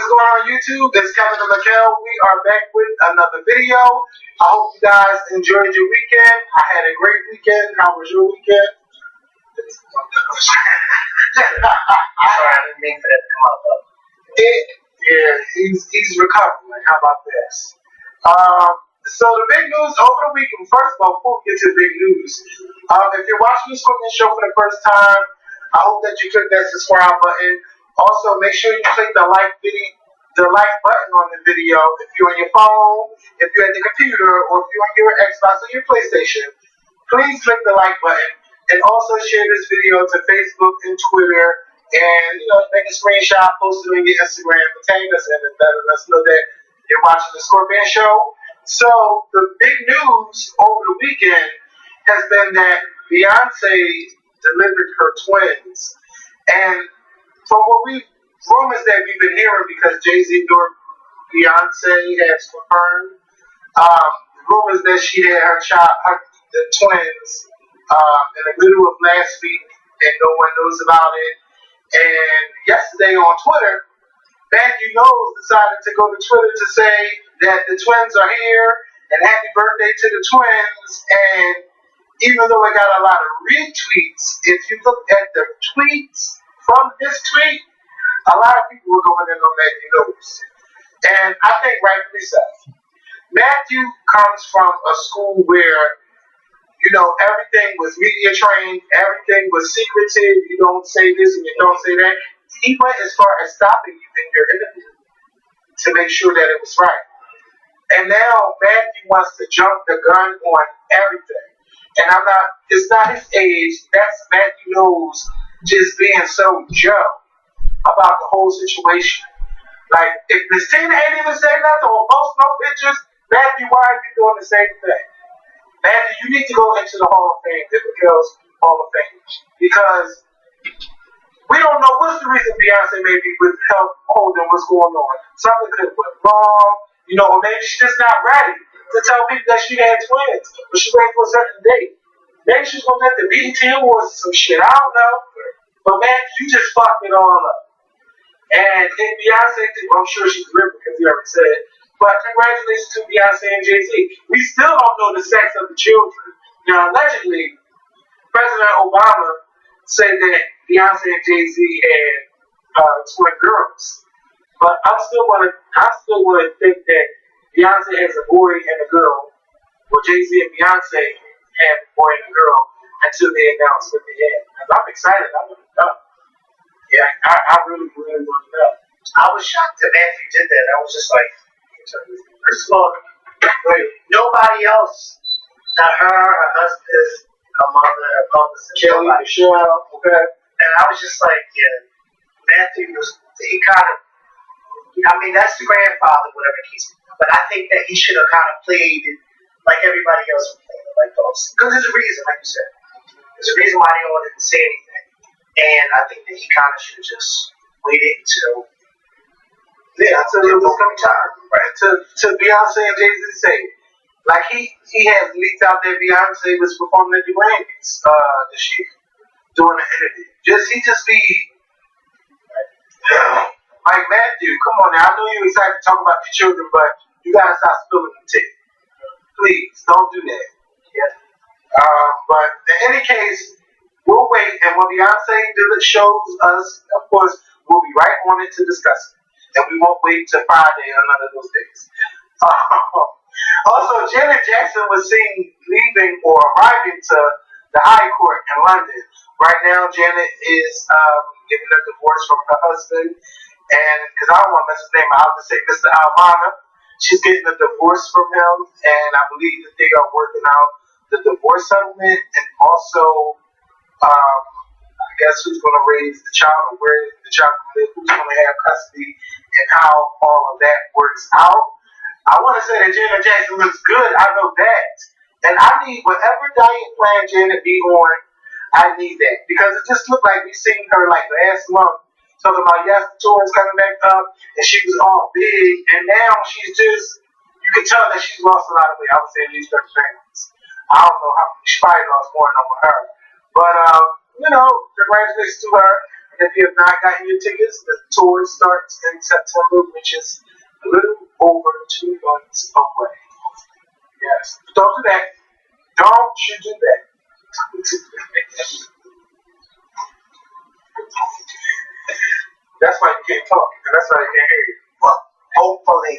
what's going on YouTube? It's Kevin and Mikkel. We are back with another video. I hope you guys enjoyed your weekend. I had a great weekend. How was your weekend? Sorry, I didn't mean for that to come up. He's recovering. How about this? So the big news over the weekend. First of all, before we get to the big news, if you're watching this cooking show for the first time, I hope that you click that subscribe button. Also, make sure you click the like button on the video if you're on your phone, if you're at the computer, or if you're on your Xbox or your PlayStation. Please click the like button and also share this video to Facebook and Twitter, and make a screenshot, post it on your Instagram, and tag us in it, letting us know that you're watching the Scorpion Show. So the big news over the weekend has been that Beyonce delivered her twins, and from rumors that we've been hearing, because Jay-Z nor Beyonce has confirmed, rumors that she had the twins, in the middle of last week, and no one knows about it. And yesterday on Twitter, Matthew Knowles decided to go to Twitter to say that the twins are here and happy birthday to the twins. And even though it got a lot of retweets, if you look at the tweets from this tweet, a lot of people were going in on Matthew Knowles. And I think rightfully so. Matthew comes from a school where, everything was media trained, everything was secretive, you don't say this and you don't say that. He went as far as stopping you in your interview to make sure that it was right. And now Matthew wants to jump the gun on everything. And it's not his age, that's Matthew Knowles just being so Joe about the whole situation. Like, if Miss Tina ain't even saying nothing or post no pictures, Matthew, why are you doing the same thing? Matthew, you need to go into the Hall of Fame, the Mikkel's Hall of Fame. Because we don't know what's the reason Beyonce may be withholding what's going on. Something could have went wrong, or maybe she's just not ready to tell people that she had twins, but she waiting for a certain date. Maybe she's going to let the BET Awards or some shit, I don't know. But man, you just fucked it all up. And if Beyonce, I'm sure she's ripped because he already said it, but congratulations to Beyonce and Jay-Z. We still don't know the sex of the children. Now, allegedly, President Obama said that Beyonce and Jay-Z had twin girls. But I still want to think that Beyonce has a boy and a girl, or Jay-Z and Beyonce have a boy and a girl until they announce what they had. I'm excited. I want to know. Yeah, I really, really want to know. I was shocked that Matthew did that. I was just like, first of all, nobody else, not her husband, her mother, her publicist, Kelly, Michelle, okay. And I was just like, yeah, Matthew he kind of, that's the grandfather, whatever the case. But I think that he should have kind of played it like everybody else would play it, like those. Because there's a reason, like you said. There's a reason why they all didn't say anything. And I think that he kind of should have just waited until it was coming time. Right. To Beyonce and Jay-Z say, like he has leaked out that Beyonce was performing at the Grammys this year, doing an interview. He just be like, Matthew, come on now. I know you're excited to talk about your children, but you gotta stop spilling the tea. Please, don't do that. Yeah. But in any case, we'll wait, and when Beyonce shows us, of course, we'll be right on it to discuss it. And we won't wait till Friday or none of those days. Also, Janet Jackson was seen leaving or arriving to the High Court in London. Right now, Janet is getting a divorce from her husband. And because I don't want to mess his name, I'll just say Mr. Albana. She's getting a divorce from him. And I believe that they are working out the divorce settlement. And also, I guess who's going to raise the child or where the child live, who's going to have custody, and how all of that works out. I want to say that Janet Jackson looks good. I know that. And I need whatever diet plan Janet be on, I need that. Because it just looked like we seen her like last month talking about yes, the tour is coming back up, and she was all big, and now she's just, you can tell that she's lost a lot of weight. I would say at least 30 pounds. I don't know how, she probably lost more than over her. But, congratulations to her. And if you have not gotten your tickets, the tour starts in September, which is a little over 2 months away. Yes. Don't do that. Don't you do that. That's why you can't talk, and that's why you can't hear you. Well, hopefully.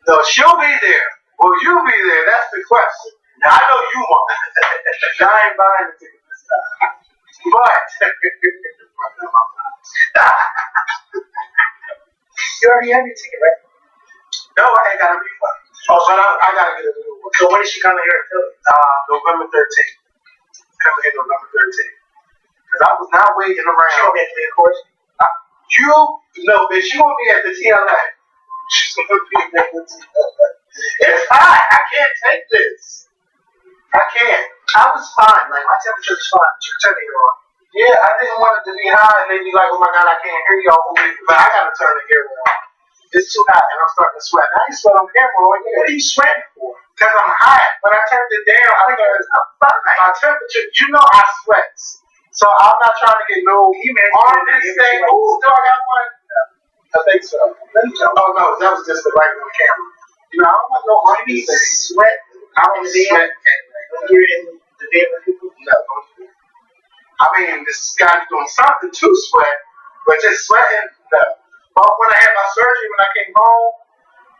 No, she'll be there. Will you be there? That's the question. Now, I know you won't. I ain't buying the ticket this time. But, you already have your ticket, right? no, I ain't got a refund. Oh, but I got to get a new one. So when is she coming here in Philly? November 13th. Coming here November 13th. Because I was not waiting around. She gonna be at the course? No, bitch, she won't be at the TLA. She's going to be at the TLA. It's hot. I can't take this. I can't. I was fine. Like, my temperature was fine. You can turn the air on. Yeah, I didn't want it to be high and they be like, oh my God, I can't hear y'all. But I got to turn the air on. It's too hot and I'm starting to sweat. Now you sweat on camera. What are you sweating for? Because I'm hot. When I turned it down, I think I'm fine. My temperature, you know I sweat. So I'm not trying to get no armpit stain. Ooh, do I got one? I think so. Oh no, that was just the right on camera. You know, I don't want no armpit stain. Sweat. I don't sweat. When you're in the bed with people? No, don't do it. I mean, this guy's doing something to sweat, but just sweating, no. But when I had my surgery, when I came home,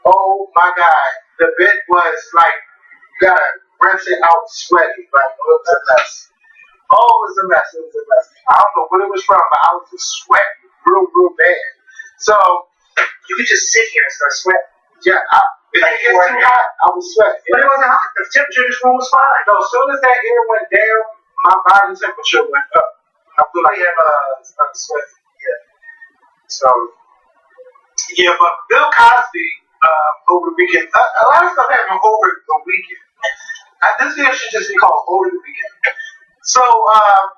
oh my God, the bed was like, you gotta rinse it out sweaty. Like, it was a mess. Oh, it was a mess. It was a mess. I don't know what it was from, but I was just sweating real bad. So, you could just sit here and start sweating. Yeah, if it gets too hot, I was sweating. But it wasn't hot. The temperature in this room was fine. No, as soon as that air went down, my body temperature went up. I feel like I'm sweating. Yeah. So, yeah, but Bill Cosby over the weekend, a lot of stuff happened over the weekend. This video should just be called Over the Weekend. So,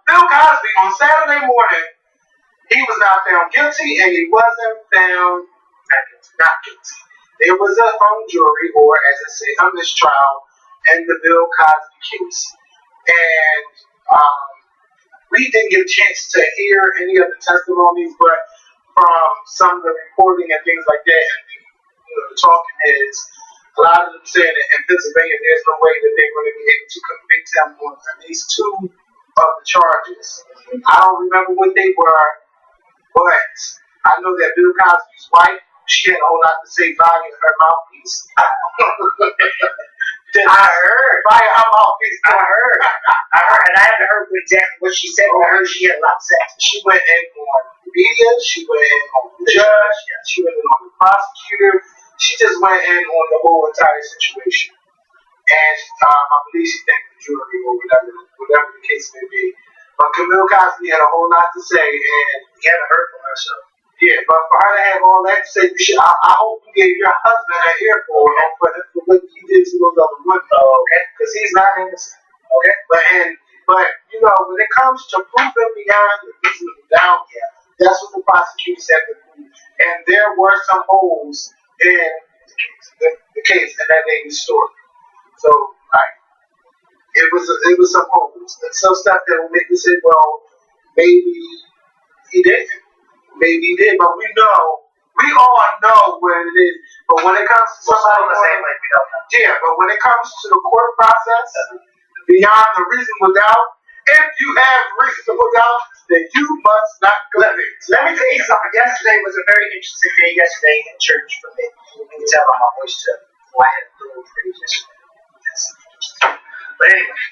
Bill Cosby, on Saturday morning, he was not found guilty, and he wasn't found not guilty. There was a hung jury, or as I say, a mistrial, in the Bill Cosby case. And we didn't get a chance to hear any of the testimonies, but from some of the reporting and things like that, and the talking is, a lot of them saying that in Pennsylvania, there's no way that they're going to be able to convict him on at least 2 of the charges. I don't remember what they were, but I know that Bill Cosby's wife, she had a whole lot to say via her mouthpiece. I heard. Via her mouthpiece. I heard, and I haven't heard exactly what she said, but I heard she had a lot to say. She went in on the media, she went in on the judge, she went in on the prosecutor, she just went in on the whole entire situation. And I believe she thanked the jury or whatever the case may be. But Camille Cosby had a whole lot to say, and we haven't heard from her, so. Yeah, but for her to have all that to say, I hope you gave your husband an earful for what he did to those other women. Oh, okay. Because he's not innocent. Okay? But you know, when it comes to proving beyond the reasonable doubt, that's what the prosecutors have to prove. And there were some holes in the case, and that they restored. So, right. It was some holes. And some stuff that will make you say, well, maybe he didn't. Maybe he did, but we all know what it is. But when it comes to somebody the same way we don't know. Yeah, but when it comes to the court process, beyond the reasonable doubt, if you have reasonable doubt, then you must not convict. Let me tell you something. Yesterday was a very interesting day yesterday in church for me. You can tell by my voice too. I had a little praise yesterday. But anyway,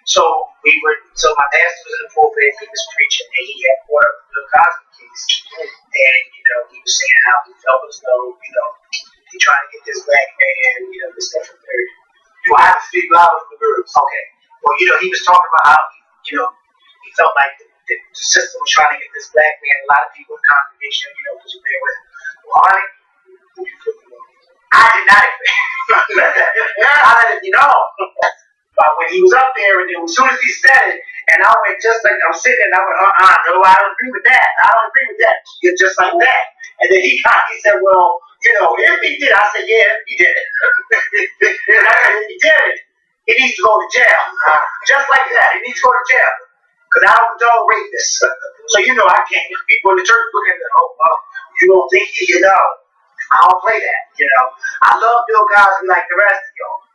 so my pastor was in the pulpit, he was preaching, and he had brought up the Bill Cosby case. And, he was saying how he felt as though, he tried to get this black man, this stuff from there. You have to speak loud for the girls. Okay. Well, he was talking about how, he felt like the system was trying to get this black man, a lot of people in the congregation, because you're there with him. Well, honey, I did not agree. I let it be known. But when he was up there, and then as soon as he said it, and I went just like, I'm sitting there, and I went, no, I don't agree with that. I don't agree with that. You're just like that. And then he said, well, if he did, I said, yeah, he did it. And I said, if he did it, he needs to go to jail. Just like that. He needs to go to jail. Because I don't condone rapists. So, I can't. People in the church look at me, oh, well, you don't think, I don't play that, I love Bill Cosby like the rest of y'all.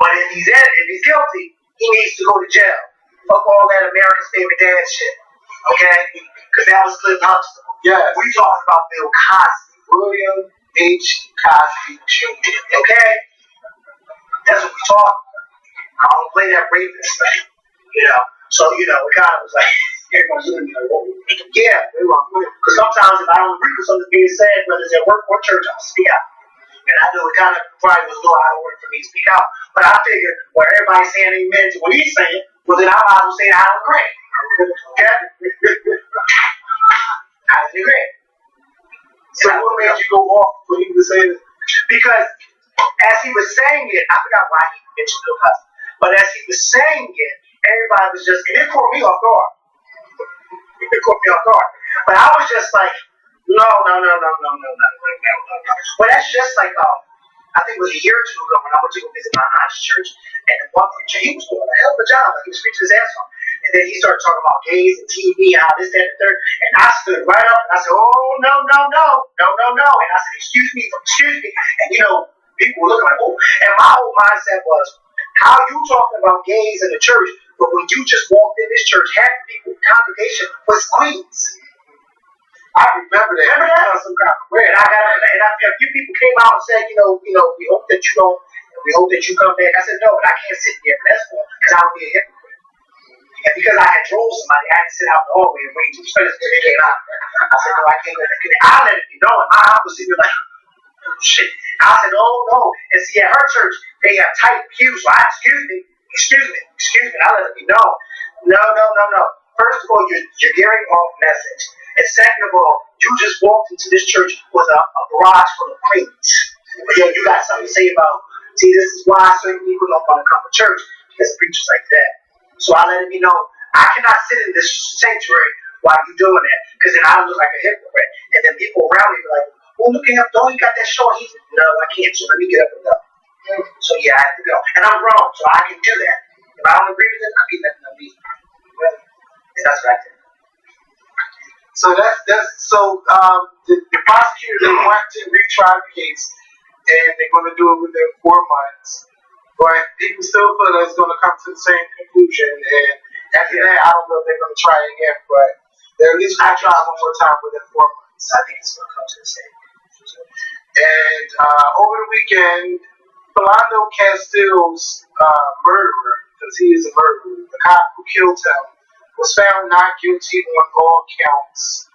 But if he's guilty, he needs to go to jail. Fuck all that America's favorite dad shit. Okay? Because that was Cliff Huxtable. Yes. We talking about Bill Cosby. William H. Cosby Jr. Okay? That's what we talk about. I don't play that rapist thing. So, it kind of was like, everybody's looking at me like, whoa. Yeah, because sometimes if I don't agree with something being said, whether it's at work or church, I'll speak out. And I know it kind of probably was a little out of order for me to speak out. But I figured, well, everybody's saying amen to what he's saying, well, then I might as well say I don't agree. Okay? I didn't agree. So what made you go off when he was saying it? Because as he was saying it, I forgot why he mentioned Bill Cosby, but as he was saying it, everybody was just, and it caught me off guard. But I was just like, no. Well, that's just like, I think it was a year or two ago when I went to go visit my aunt's church, and the one preacher, he was doing a hell of a job. Like, he was preaching his ass off. And then he started talking about gays and TV, how this, that, and the third. And I stood right up and I said, oh, no. And I said, excuse me. And, people were looking like, oh. And my whole mindset was, how are you talking about gays in the church, but when you just walked in this church, half the people in the congregation was queens. I remember that. Some kind of way. And a few people came out and said, we hope that you don't, we hope that you come back. I said, no, but I can't sit here for that long because I would be a hypocrite. And because I had drove somebody, I had to sit out in the hallway and wait until they came out. I said, no, I can't let it. I let it be known. My aunt was sitting there like, shit. I said, oh, no. And see, at her church, they have tight pews. So excuse me. I let it be known. No. First of all, you're gearing off message. And second of all, you just walked into this church with a barrage full of queens. Yeah, you got something to say about, see, this is why certain people don't want to come to church, because preachers like that. So I let it be known, I cannot sit in this sanctuary while you're doing that, because then I look like a hypocrite. And then people around me be like, oh, look at him, don't he got that short? No, I can't, so let me get up and go. So yeah, I have to go. And I'm grown, so I can do that. If I don't agree with it, I'll be letting them leave. And that's what I did. So the prosecutors, they want to retry the case, and they're going to do it within 4 months. But people still feel that it's going to come to the same conclusion, and after that, I don't know if they're going to try again, but they're at least going to try one more time within 4 months. I think it's going to come to the same conclusion. And over the weekend, Philando Castile's murderer, because he is a murderer, the cop who killed him, was found not guilty on all counts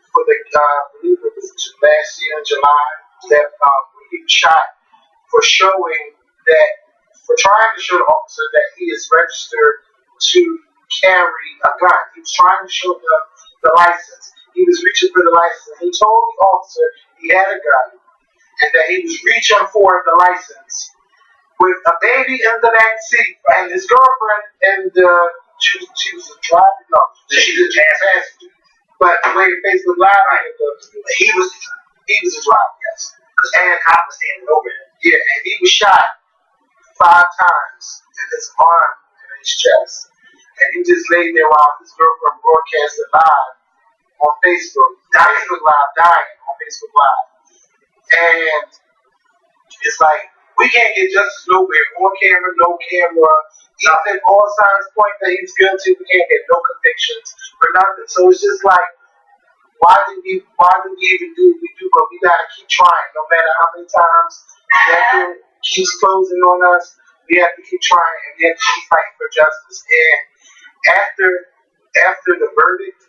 for the, I believe it was last year in July, that he was shot for trying to show the officer that he is registered to carry a gun. He was trying to show the license. He was reaching for the license. He told the officer he had a gun and that he was reaching for the license with a baby in the back seat and his girlfriend in the. She was a driver. No, she was a passenger. But the way Facebook Live, he was a driver. Yes, because the cop was standing over him. Yeah, and he was shot 5 times in his arm and his chest, and he just laid there while his girlfriend broadcasted live on Facebook Live, dying on Facebook Live, and it's like we can't get justice nowhere, on camera, no camera. Even all signs point that he's guilty, we can't get no convictions or nothing. So it's just like, why do we even do what we do? But we gotta keep trying, no matter how many times that keeps closing on us. We have to keep trying, and we have to keep fighting for justice. And after the verdict,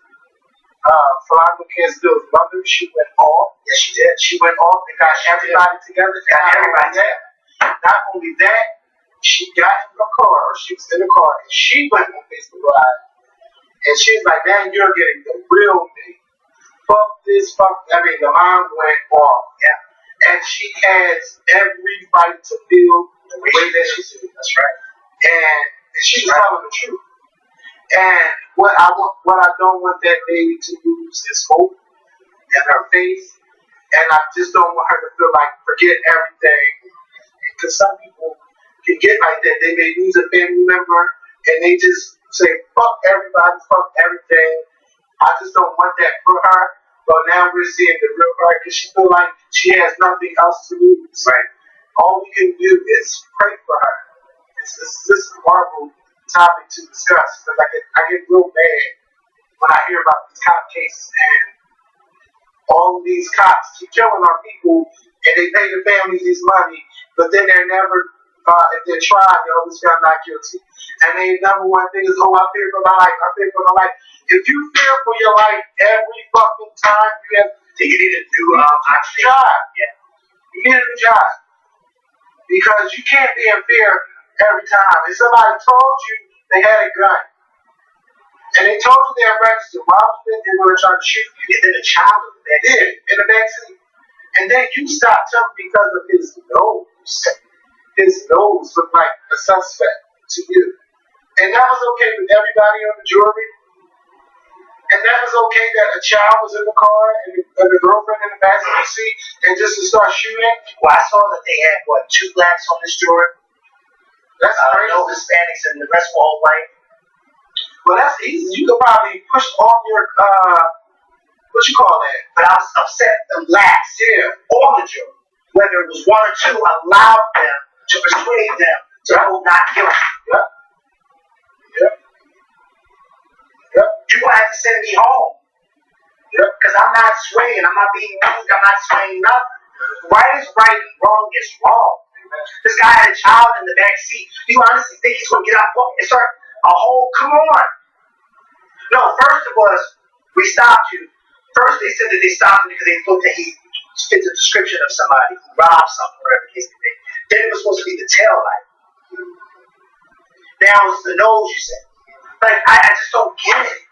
Philando Castile's mother, she went off. Yes, she did. She went off and got everybody together. Not only that. She got in the car, she was in the car, and she went on Facebook Live. And she's like, man, you're getting the real me. The mom went off. Yeah. And she has every right to feel the way that she feels. That's right. And she's telling the truth. And what I don't want that baby to lose is hope and her faith. And I just don't want her to feel like forget everything. Because some people can get like that. They may lose a family member and they just saying, fuck everybody, fuck everything. I just don't want that for her. But now we're seeing the real her because she feel like she has nothing else to lose. Right. All we can do is pray for her. This is a horrible topic to discuss because I get real mad when I hear about these cop cases and all of these cops keep killing our people and they pay the families this money, but then they're never, if they're tried, they always found not guilty. And the number one thing is, oh, I fear for my life, I fear for my life. If you fear for your life every fucking time you have, you need a new job. Yeah. You need a new job. Because you can't be in fear every time. If somebody told you they had a gun, and they told you they're registered, why would you think they were trying to shoot you? And then a child in the backseat. And then you stopped him because of his nose. His nose looked like a suspect to you. And that was okay with everybody on the jury. And that was okay that a child was in the car and the girlfriend in the backseat seat and just to start shooting. Well, I saw that they had, 2 blacks on this jury? That's crazy. No Hispanics and the rest were all white. Well, that's easy. You could probably push all your, what you call that? But I was upset the blacks on the jury, whether it was 1 or 2, allowed them to persuade them to vote not guilty. Yep. Yep. Yep. You're going to have to send me home. Yep. Because I'm not swaying. I'm not being moved. I'm not swaying nothing. Right is right and wrong is wrong. This guy had a child in the back seat. Do you honestly think he's going to get out and start a whole, come on. No, first it was, we stopped you. First they said that they stopped him because they thought that he fit the description of somebody who robbed something, whatever the case may be. Then it was supposed to be the tail light. Now it's the nose, you said. Like, I just don't get it.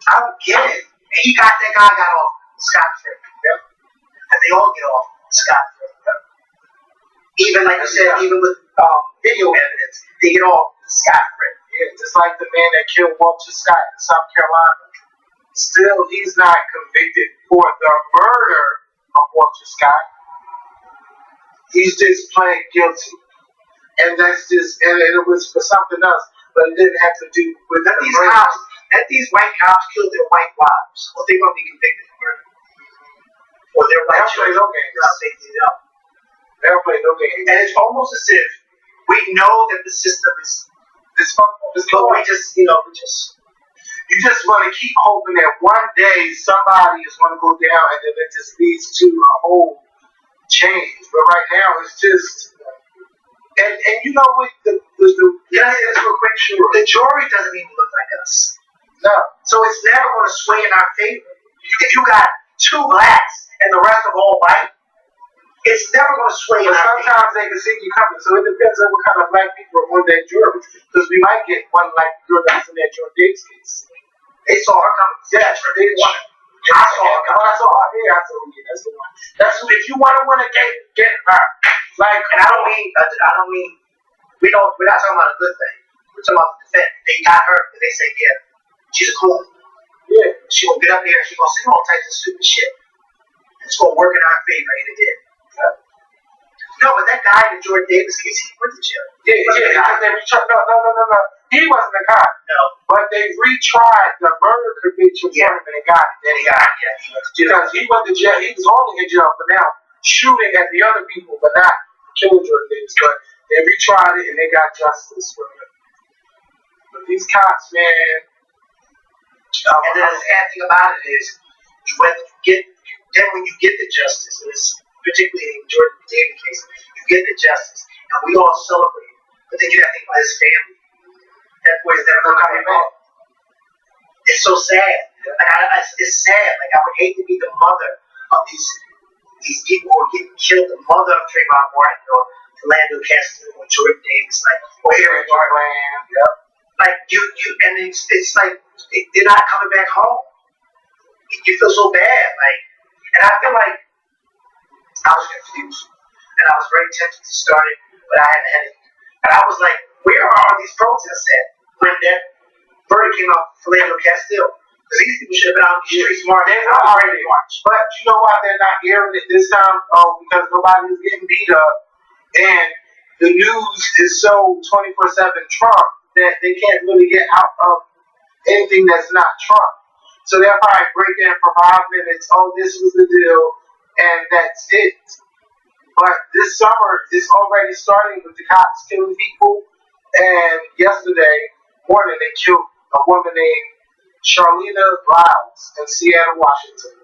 I don't get it. And that guy got off scot-free. Yep. And they all get off scot-free. Yep. Even, like you said, even with video evidence, they get off scot-free. Yeah, just like the man that killed Walter Scott in South Carolina. Still, he's not convicted for the murder of Walter Scott. He's just pled guilty. And that's just, and it was for something else, but it didn't have to do with these cops. That these white cops killed their white wives. Well, they won't be convicted for murder. Or their white children. No games. They don't play no games. And it's almost as if we know that the system is dysfunctional, but we just, you just want to keep hoping that one day somebody is going to go down and then it just leads to a whole change. But right now it's just, and you know what, the jury doesn't even look like us. No. So it's never going to sway in our favor. If you got 2 blacks and the rest of all white, it's never going to sway in our favor. Sometimes they can see you coming, so it depends on what kind of black people are on that jury. Because we might get one like the girl that's in that Jordan Davis case. They saw her coming. Yeah, they won. I saw her coming. When I saw her here, I said, yeah, that's the one. That's who, if you want to win a game, get her. Like, and I don't mean, we're not talking about a good thing. We're talking about the defense. They got her because they say, yeah, she's a cool. Yeah. She gonna get up here and she gonna say all types of stupid shit. And it's gonna work in our favor, and it did. Yeah. No, but that guy in the Jordan Davis case, he went to jail. Yeah, because they retried. No. He wasn't a cop. No. But they retried the murder conviction for him and they got it. Then he got it, yeah. Because he went to jail. He was only in jail for now shooting at the other people, but not killing Jordan Davis. But they retried it and they got justice for him. But these cops, man. And then the sad thing about it is, when you get the justice, and it's particularly in the Jordan Davis case, you get the justice, and we all celebrate. But then you got to think about his family. That boy is never coming back. It's so sad. Like, it's sad. Like, I would hate to be the mother of these people who are getting killed. The mother of Trayvon Martin or Philando Castile or Jordan Davis, like, or Aaron Garland. Yep. Like and it's like they're not coming back home. You feel so bad, like, and I feel like I was confused, and I was very tempted to start it, but I hadn't had it. And I was like, where are all these protests at when that verdict came out for Philando Castile? Because these people should have been out in the streets marching. They're not already marched. But you know why they're not airing it this time? Because nobody is getting beat up, and the news is so 24/7 Trump that they can't really get out of anything that's not Trump. So they'll probably break in for 5 minutes. Oh, this was the deal, and that's it. But this summer is already starting with the cops killing people. And yesterday morning, they killed a woman named Charlena Lyles in Seattle, Washington.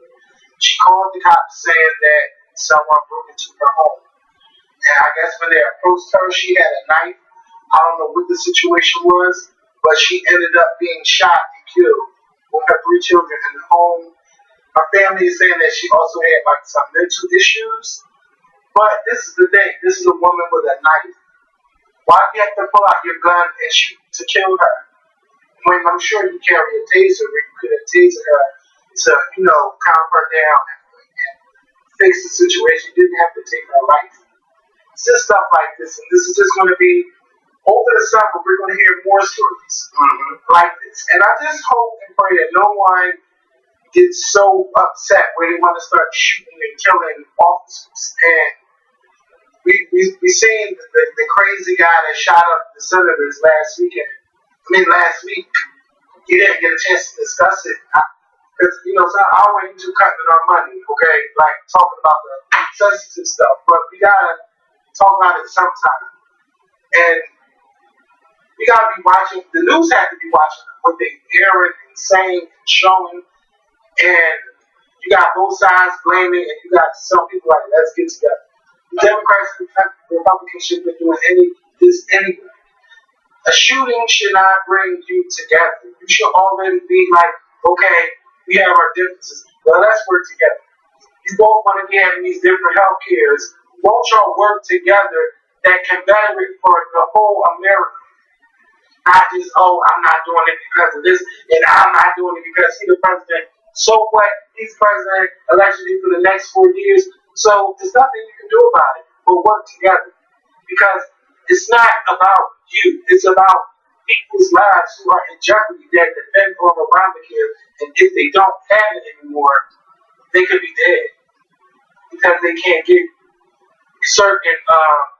She called the cops saying that someone broke into her home. And I guess when they approached her, she had a knife. I don't know what the situation was, but she ended up being shot and killed with her 3 children in the home. Her family is saying that she also had like some mental issues. But this is the thing. This is a woman with a knife. Why do you have to pull out your gun and shoot to kill her? When I'm sure you carry a taser, where you could have tasered her to, calm her down and fix the situation. You didn't have to take her life. It's just stuff like this, and this is just going to be over the summer. We're going to hear more stories like this, and I just hope and pray that no one gets so upset where they want to start shooting and killing officers. And we seen the crazy guy that shot up the senators last week. He didn't get a chance to discuss it. Because, it's not always you cutting our money, okay? Like, talking about the sensitive stuff. But we got to talk about it sometime. And we got to be watching, the news has to be watching what they airing and saying and showing. And you got both sides blaming, and you got some people like, let's get together. The Democrats and Republicans should be doing this anyway. A shooting should not bring you together. You should already be like, okay, we have our differences, but let's work together. You both want to be having these different health cares. Won't y'all work together that can better it for the whole America? Not just, I'm not doing it because of this, and I'm not doing it because he's the president. So what? He's president allegedly for the next 4 years. So there's nothing you can do about it but work together. Because it's not about you. It's about people's lives who are in jeopardy that depend on Obamacare. And if they don't have it anymore, they could be dead. Because they can't get certain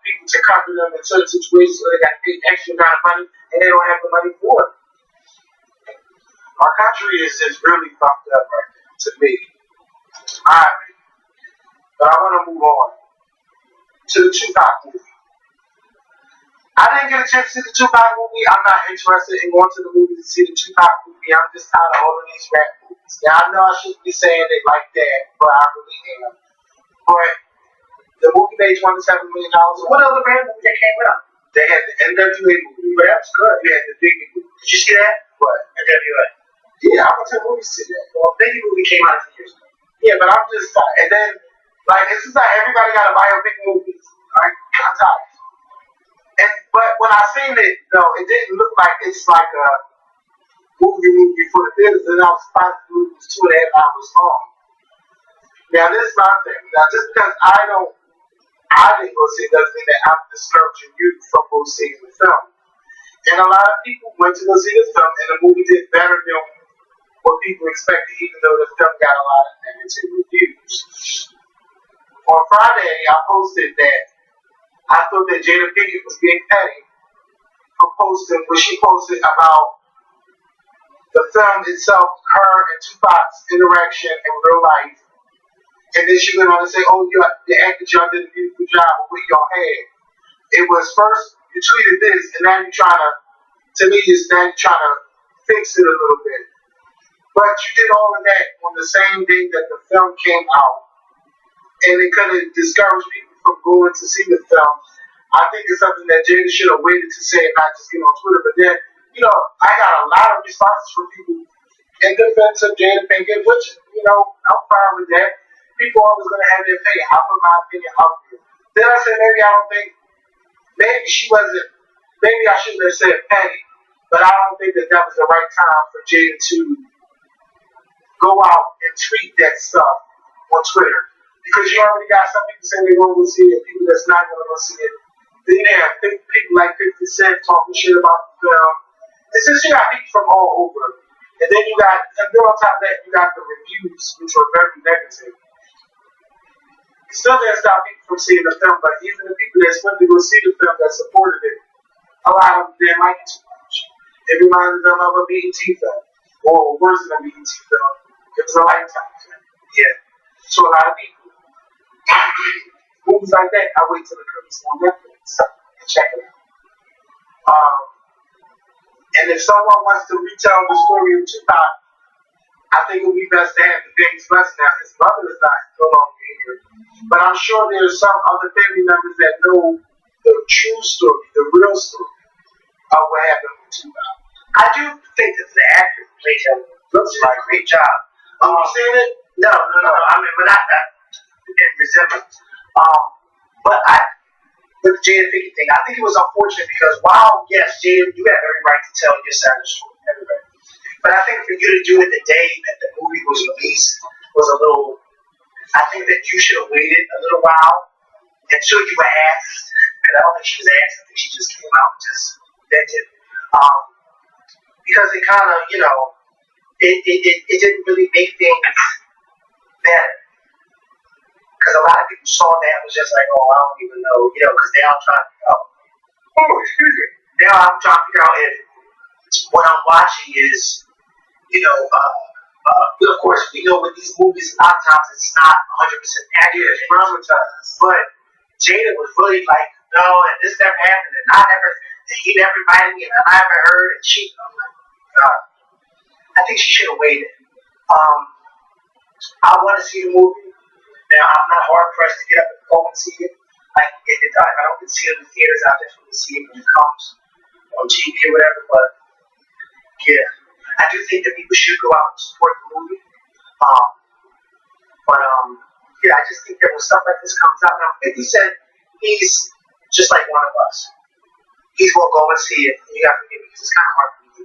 people to cover them in certain situations where they got to pay an extra amount of money and they don't have the money for it. Our country is just really fucked up right now, to me. My opinion. But I want to move on to the Tupac movie. I didn't get a chance to see the Tupac movie. I'm not interested in going to the movie to see the Tupac movie. I'm just tired of all of these rap movies. Now, I know I shouldn't be saying it like that, but I really am. But the movie made $27 million. What other rap movie that came out? They had the NWA movie. But that was good. They had the Biggie movie. Did you see that? What? NWA. Yeah, I went to the movie to see that. Well, Biggie movie came out a few years ago. Yeah, but I'm just tired. And then, it's just like everybody got a biopic movies. Alright, I'm tired. But when I seen it, though, it didn't look like it's like a movie for the theaters, and I was surprised the movie was 2.5 hours long. Now, this is my thing. Now, just because I didn't go see it doesn't mean that I'm discouraging you from go seeing the film. And a lot of people went to go see the film, and the movie did better than what people expected, even though the film got a lot of negative reviews. On Friday, I posted that I thought that Jada Pinkett was being petty for posting what she posted about the film itself, her and Tupac's interaction in real life. And then she went on to say, the actors, y'all did a beautiful job with what y'all had. It was first, you tweeted this, and now you're trying to fix it a little bit. But you did all of that on the same day that the film came out. And it could have discouraged people from going to see the film. I think it's something that Jada should have waited to say and not just get on Twitter. But then, I got a lot of responses from people in defense of Jada Pinkett, which, I'm fine with that. People always going to have their opinion. I put my opinion out there. Then I said, maybe I shouldn't have said petty, but I don't think that was the right time for Jada to go out and tweet that stuff on Twitter. Because you already got some people saying they're going to go see it, people that's not going to go see it. Then you have people like 50 Cent talking shit about the film. It's just you got people from all over. And then on top of that, you got the reviews, which were very negative. It still didn't stop people from seeing the film, but even the people that went to go see the film that supported it, a lot of them didn't like it too much. It reminded them of a BET film, or worse than a BET film. It was a Lifetime film. Yeah. So a lot of people, movies like that, I wait till it comes on Netflix and check it out. And if someone wants to retell the story of Tupac, I think it would be best to have the James West now. His mother is not no longer here. But I'm sure there's some other family members that know the true story, the real story of what happened with Tupac. I do think that the actor who played him looks like a great job. Have you seen it? No. I mean, but not that in resemblance. But with the Jada Pinkett thing, I think it was unfortunate because while, yes, Jada, you have every right to tell your side of the story, everybody. But I think for you to do it the day that the movie was released was a little, I think that you should have waited a little while until you were asked, because I don't think she was asked, I think she just came out and just vented. Because it kind of, it didn't really make things better. Because a lot of people saw that and was just like, oh, I don't even know, because they all trying to figure out, now I'm trying to figure out if what I'm watching is, of course, we know with these movies, a lot of times it's not 100% accurate, it's dramatized. But Jada was really like, no, and this never happened, and he never invited me, and I never heard, and I'm like, God. I think she should have waited. I want to see the movie. Now, I'm not hard pressed to get up and go and see it. Like, if I don't get to see it in the theaters, I'll definitely see it when it comes on TV or whatever, but yeah. I do think that people should go out and support the movie. Yeah, I just think that when stuff like this comes out, now 50 Cent, he's just like one of us. He's going to go and see it. And you got to forgive me because it's kind of hard for me to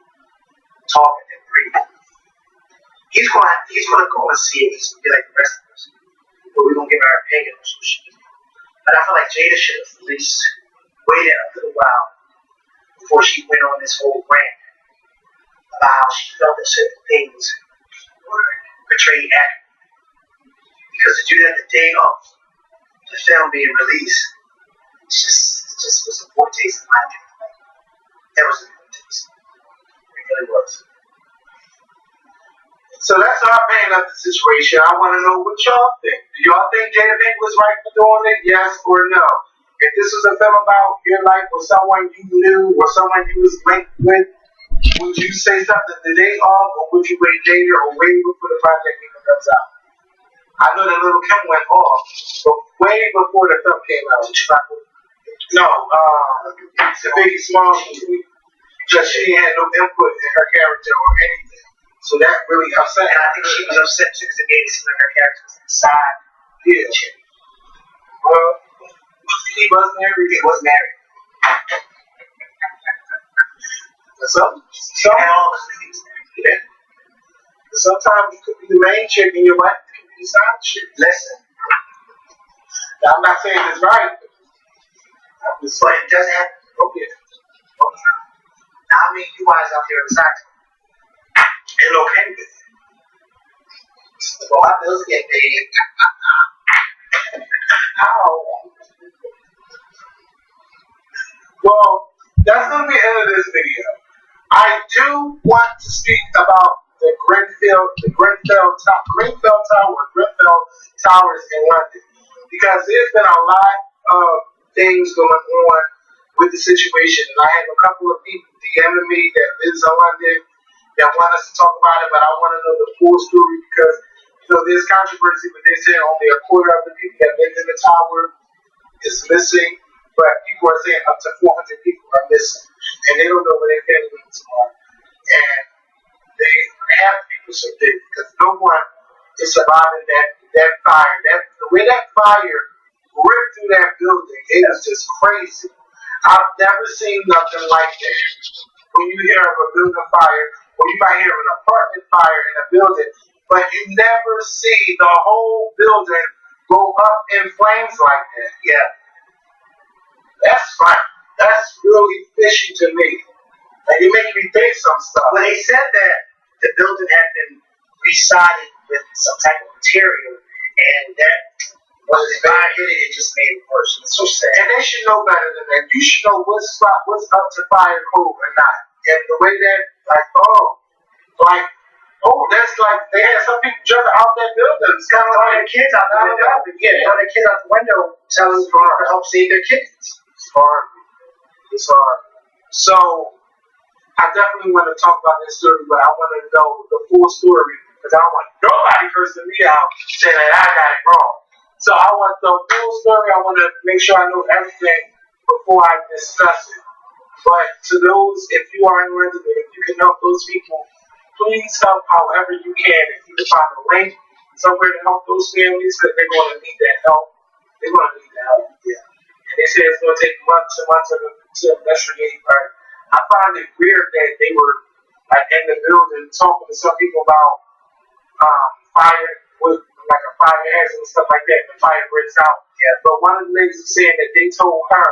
talk and then breathe. He's going to go and see it. He's going to be like the rest of us. But we're going to give our opinion on some shit. But I feel like Jada should have at least waited a little while before she went on this whole rant about how she felt that certain things were portrayed accurately. Because to do that the day of the film being released, it just was a poor taste in my opinion. That was a poor taste. It really was. So that's our opinion of the situation. I want to know what y'all think. Do y'all think Jada Pinkett was right for doing it? Yes or no? If this was a film about your life or someone you knew or someone you was linked with, would you say something the day of, or would you wait later or wait before the project even comes out? I know that Little Kim went off, but way before the film came out. No, it's a Biggie Smalls movie. Because she had no input in her character or anything. So that really upset her. And I think she was upset too because it made it seem like her character was inside. Yeah. Well, he was married. He was married. Yeah. Sometimes you could be the main chick and your wife could be the side chick. Listen. Now, I'm not saying it's right. But it does happen. Okay. Now, I mean, you guys out here in the side and okay with it. Well, my bills get paid. How? Well, that's going to be the end of this video. I do want to speak about the Grenfell Towers in London, because there's been a lot of things going on with the situation, and I have a couple of people DMing me that lives in London that want us to talk about it, but I want to know the full story because there's controversy, but they're saying only a quarter of the people that live in the tower is missing, but people are saying up to 400 people are missing, and they don't know where their family members are, and they have to be protected because no one is surviving that fire. The way that fire ripped through that building, it was just crazy. I've never seen nothing like that. When you hear of a building fire, or you might hear of an apartment fire in a building, but you never see the whole building go up in flames like that. Yeah. That's fine. That's really fishy to me. Like, it makes me think some stuff. When they said that the building had been resided with some type of material, and that when the fire hit it, it just made it worse. It's so sad. And they should know better than that. You should know what's up to fire code or not. And the way that, that's like, they had some people jumping out that building. It's kind of Throwing like, the kids out the window. yeah, Throwing the kids out the window, telling them to help save their kids. it's hard. It's hard. So, I definitely want to talk about this story, but I want to know the full story because I don't want nobody cursing me out saying that I got it wrong. So I want the full story. I want to make sure I know everything before I discuss it. But to those, if you are interested, if you can help those people, please help however you can. If you can find a link somewhere to help those families, because they're going to need that help. They're going to need that help. Yeah. And they say it's going to take months and months to investigate. Right? I find it weird that they were like in the building talking to some people about fire with like a fire hazard and stuff like that. The fire breaks out. Yeah. But one of the ladies was saying that they told her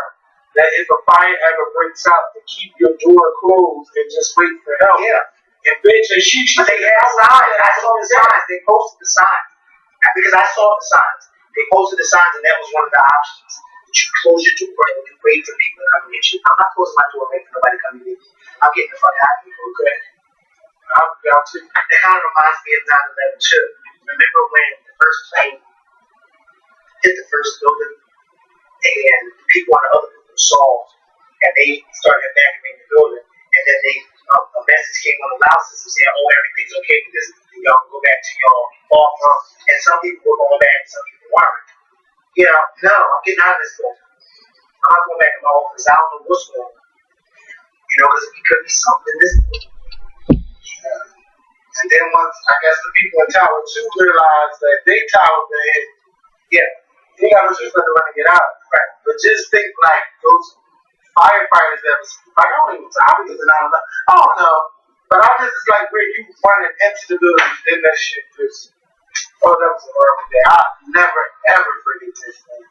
that if a fire ever breaks out, to keep your door closed and just wait for help. Yeah. And bitch, and she But they had signs. I saw the signs. They posted the signs. Because I saw the signs. They posted the signs, and that was one of the options. That you close your door and you wait for people to come and get you. I'm not closing my door and waiting for nobody to come and get me. I'm getting the fuck out of here. Okay. It kind of reminds me of 9/11 too. Remember when the first plane hit the first building, and the people on the other building saw, and they started evacuating the building, and then a message came on the loud system saying, "Oh, everything's okay with this. Y'all go back to y'all off." And some people were going back, and some people weren't. You know, no, I'm getting out of this building. I'm not going back to my office. I don't know what's going on. You know, because it could be something in this building. And then once, I guess the people in Tower 2 realized that they tower bed, yeah, they got no choice but to run and get out. Right. But just think like those firefighters that was, like, I don't know. But I just, it's like where you running into the building, then that shit just, that was a horrible day. I'll never, ever forget this thing.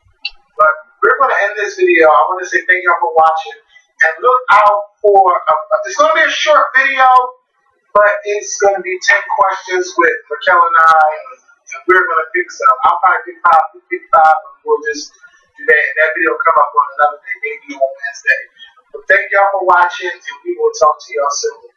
But we're going to end this video. I want to say thank y'all for watching. And look out for, it's going to be a short video, but it's going to be 10 questions with Raquel and I, and we're going to pick some. I'll probably pick five, and we'll just do that. And that video will come up on another day, maybe on Wednesday. But thank y'all for watching, and we will talk to y'all soon.